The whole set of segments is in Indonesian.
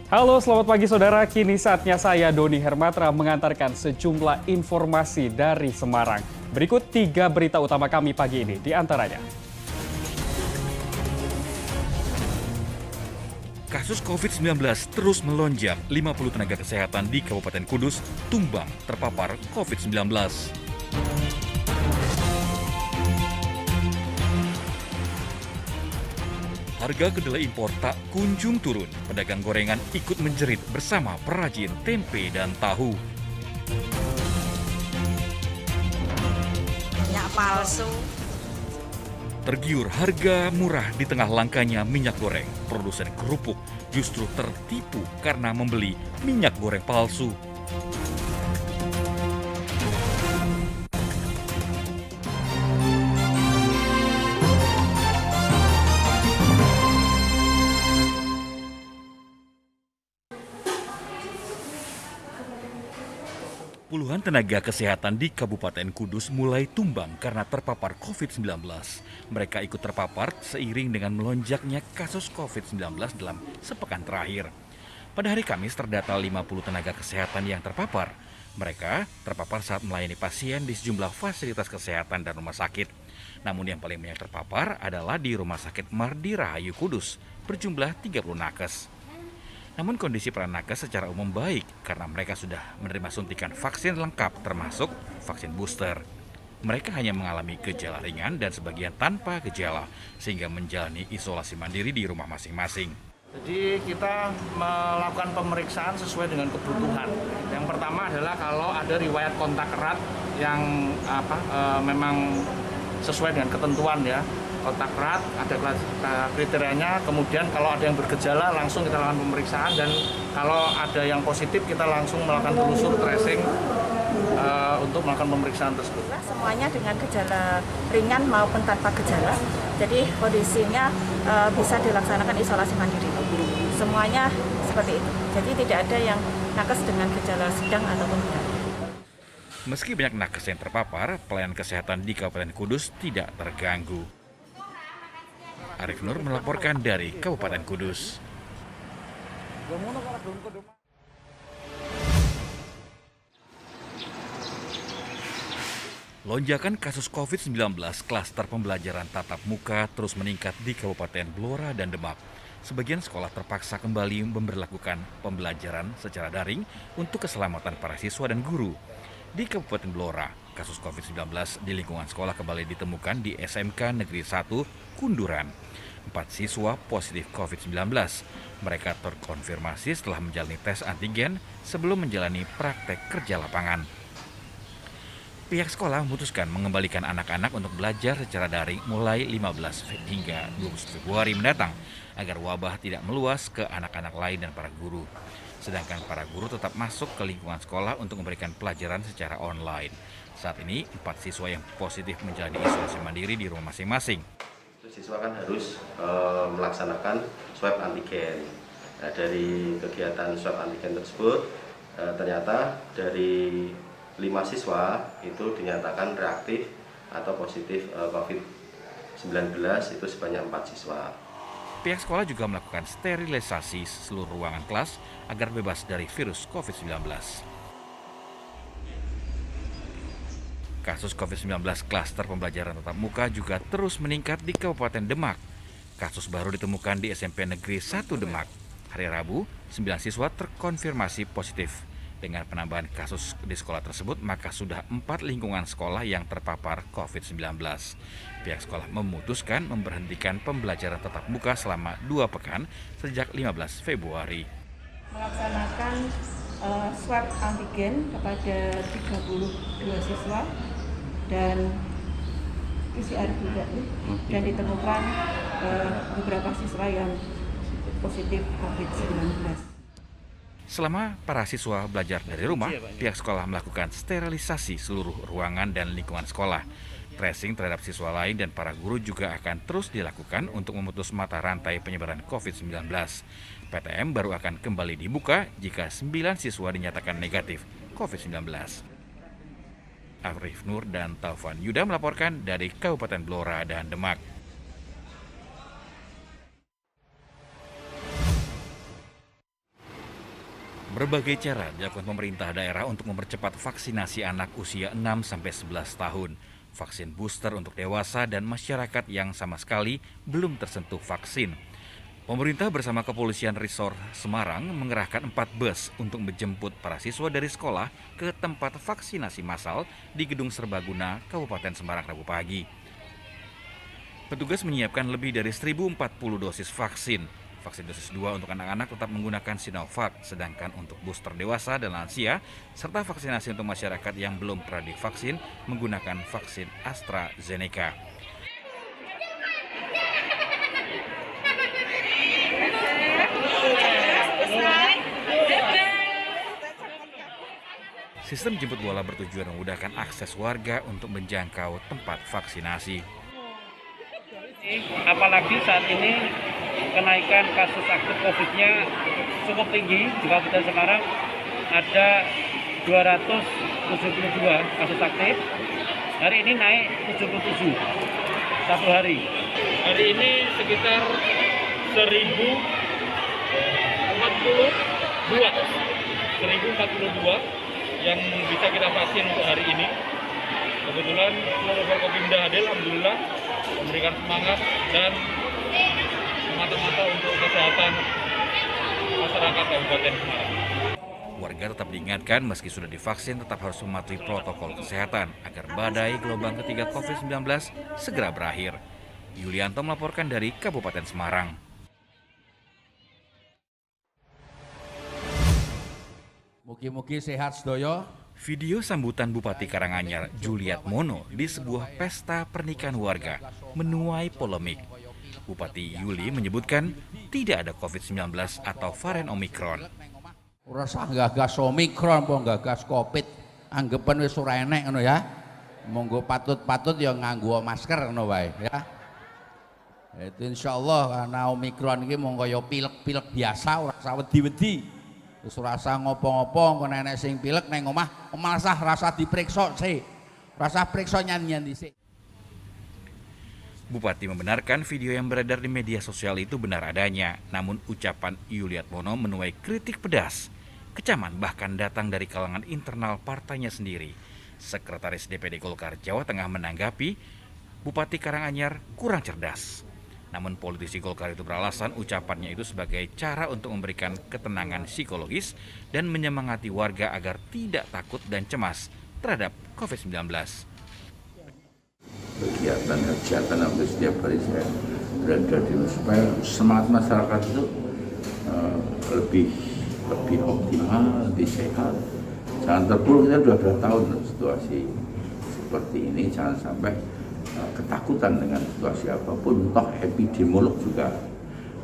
Halo, selamat pagi saudara. Kini saatnya saya, Doni Hermatra, mengantarkan sejumlah informasi dari Semarang. Berikut 3 berita utama kami pagi ini, di antaranya. Kasus COVID-19 terus melonjak, 50 tenaga kesehatan di Kabupaten Kudus tumbang terpapar COVID-19. Harga kedelai impor tak kunjung turun. Pedagang gorengan ikut menjerit bersama perajin tempe dan tahu. Minyak palsu. Tergiur harga murah di tengah langkanya minyak goreng. Produsen kerupuk justru tertipu karena membeli minyak goreng palsu. Puluhan tenaga kesehatan di Kabupaten Kudus mulai tumbang karena terpapar COVID-19. Mereka ikut terpapar seiring dengan melonjaknya kasus COVID-19 dalam sepekan terakhir. Pada hari Kamis terdata 50 tenaga kesehatan yang terpapar. Mereka terpapar saat melayani pasien di sejumlah fasilitas kesehatan dan rumah sakit. Namun yang paling banyak terpapar adalah di Rumah Sakit Mardi Rahayu Kudus, berjumlah 30 nakes. Namun kondisi para nakes secara umum baik karena mereka sudah menerima suntikan vaksin lengkap termasuk vaksin booster. Mereka hanya mengalami gejala ringan dan sebagian tanpa gejala sehingga menjalani isolasi mandiri di rumah masing-masing. Jadi kita melakukan pemeriksaan sesuai dengan kebutuhan. Yang pertama adalah kalau ada riwayat kontak erat yang memang sesuai dengan ketentuan ya. Kontak erat, ada kriterianya, kemudian kalau ada yang bergejala langsung kita lakukan pemeriksaan dan kalau ada yang positif kita langsung melakukan telusur tracing untuk melakukan pemeriksaan tersebut. Semuanya dengan gejala ringan maupun tanpa gejala, jadi kondisinya bisa dilaksanakan isolasi mandiri. Semuanya seperti itu, jadi tidak ada yang nakes dengan gejala sedang ataupun berat. Meski banyak nakes yang terpapar, pelayanan kesehatan di Kabupaten Kudus tidak terganggu. Arif Nur melaporkan dari Kabupaten Kudus. Lonjakan kasus COVID-19 klaster pembelajaran tatap muka terus meningkat di Kabupaten Blora dan Demak. Sebagian sekolah terpaksa kembali memberlakukan pembelajaran secara daring untuk keselamatan para siswa dan guru. Di Kabupaten Blora, kasus COVID-19 di lingkungan sekolah kembali ditemukan di SMK Negeri 1 Kunduran. 4 siswa positif COVID-19. Mereka terkonfirmasi setelah menjalani tes antigen sebelum menjalani praktek kerja lapangan. Pihak sekolah memutuskan mengembalikan anak-anak untuk belajar secara daring mulai 15 hingga 20 Februari mendatang agar wabah tidak meluas ke anak-anak lain dan para guru. Sedangkan para guru tetap masuk ke lingkungan sekolah untuk memberikan pelajaran secara online. Saat ini, 4 siswa yang positif menjalani isolasi mandiri di rumah masing-masing. Siswa kan harus melaksanakan swab antigen. Nah, dari kegiatan swab antigen tersebut, ternyata dari 5 siswa itu dinyatakan reaktif atau positif COVID-19 itu sebanyak 4 siswa. Pihak sekolah juga melakukan sterilisasi seluruh ruangan kelas agar bebas dari virus COVID-19. Kasus COVID-19 klaster pembelajaran tatap muka juga terus meningkat di Kabupaten Demak. Kasus baru ditemukan di SMP Negeri 1 Demak. Hari Rabu, 9 siswa terkonfirmasi positif. Dengan penambahan kasus di sekolah tersebut, maka sudah 4 lingkungan sekolah yang terpapar COVID-19. Pihak sekolah memutuskan memberhentikan pembelajaran tatap muka selama 2 pekan sejak 15 Februari. Melaksanakan swab antigen kepada 32 siswa dan PCR juga dan ditemukan beberapa siswa yang positif COVID-19. Selama para siswa belajar dari rumah, pihak sekolah melakukan sterilisasi seluruh ruangan dan lingkungan sekolah. Tracing terhadap siswa lain dan para guru juga akan terus dilakukan untuk memutus mata rantai penyebaran COVID-19. PTM baru akan kembali dibuka jika 9 siswa dinyatakan negatif COVID-19. Arif Nur dan Taufan Yuda melaporkan dari Kabupaten Blora dan Demak. Berbagai cara dilakukan pemerintah daerah untuk mempercepat vaksinasi anak usia 6-11 tahun. Vaksin booster untuk dewasa dan masyarakat yang sama sekali belum tersentuh vaksin. Pemerintah bersama Kepolisian Resor Semarang mengerahkan 4 bus untuk menjemput para siswa dari sekolah ke tempat vaksinasi massal di Gedung Serbaguna, Kabupaten Semarang Rabu pagi. Petugas menyiapkan lebih dari 1.040 dosis vaksin. Vaksin dosis 2 untuk anak-anak tetap menggunakan Sinovac, sedangkan untuk booster dewasa dan lansia, serta vaksinasi untuk masyarakat yang belum pernah divaksin menggunakan vaksin AstraZeneca. Sistem jemput bola bertujuan memudahkan akses warga untuk menjangkau tempat vaksinasi. Apalagi saat ini kenaikan kasus aktif COVID-nya cukup tinggi di Kabupaten Semarang, ada 272 kasus aktif. Hari ini naik 77 satu hari. Hari ini sekitar 1042 yang bisa kita vaksin untuk hari ini. Kebetulan seluruh Forkopimda hadir, alhamdulillah, memberikan semangat dan semata-mata untuk kesehatan masyarakat Kabupaten Semarang. Warga tetap diingatkan meski sudah divaksin tetap harus mematuhi protokol kesehatan agar badai gelombang ketiga COVID-19 segera berakhir. Yulianto melaporkan dari Kabupaten Semarang. Mugi-mugi sehat sedaya. Video sambutan Bupati Karanganyar Juliat Mono di sebuah pesta pernikahan warga menuai polemik. Bupati Yuli menyebutkan tidak ada COVID-19 atau varian Omikron. Ora usah gagas Omikron, apa gagas Covid. Anggepen wis ora enek ngono ya. Monggo patut-patut ya nganggo masker ngono wae ya. Itu insyaallah karena Omikron iki mung kaya pilek-pilek biasa, ora usah wedi-wedi. Terus rasa ngopo-ngopo kok nenek sing pilek neng omah malah rasa diperiksa sih. Rasa periksa nyanyian dhisik. Bupati membenarkan video yang beredar di media sosial itu benar adanya, namun ucapan Yuliat Mono menuai kritik pedas. Kecaman bahkan datang dari kalangan internal partainya sendiri. Sekretaris DPD Golkar Jawa Tengah menanggapi, Bupati Karanganyar kurang cerdas. Namun politisi Golkar itu beralasan ucapannya itu sebagai cara untuk memberikan ketenangan psikologis dan menyemangati warga agar tidak takut dan cemas terhadap COVID-19. Kegiatan hampir setiap hari saya berada di supaya semangat masyarakat itu lebih optimal, lebih sehat. Jangan terpuruk, kita sudah berapa tahun situasi seperti ini, jangan sampai ketakutan dengan situasi apapun. Toh epidemiolog juga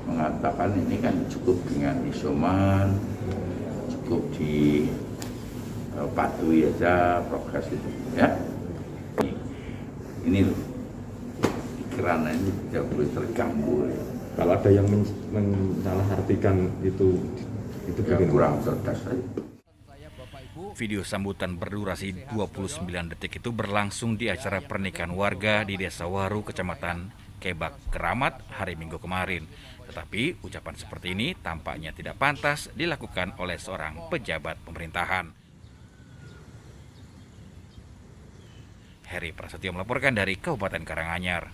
mengatakan ini kan cukup dengan isoman, cukup dipatuhi aja progres itu ya. Ini pikiran ini tidak boleh terganggu. Kalau ada yang menyalahartikan itu ya, kurang cerdas saja. Video sambutan berdurasi 29 detik itu berlangsung di acara pernikahan warga di Desa Waru, Kecamatan Kebak, Keramat hari Minggu kemarin. Tetapi ucapan seperti ini tampaknya tidak pantas dilakukan oleh seorang pejabat pemerintahan. Heri Prasetyo melaporkan dari Kabupaten Karanganyar.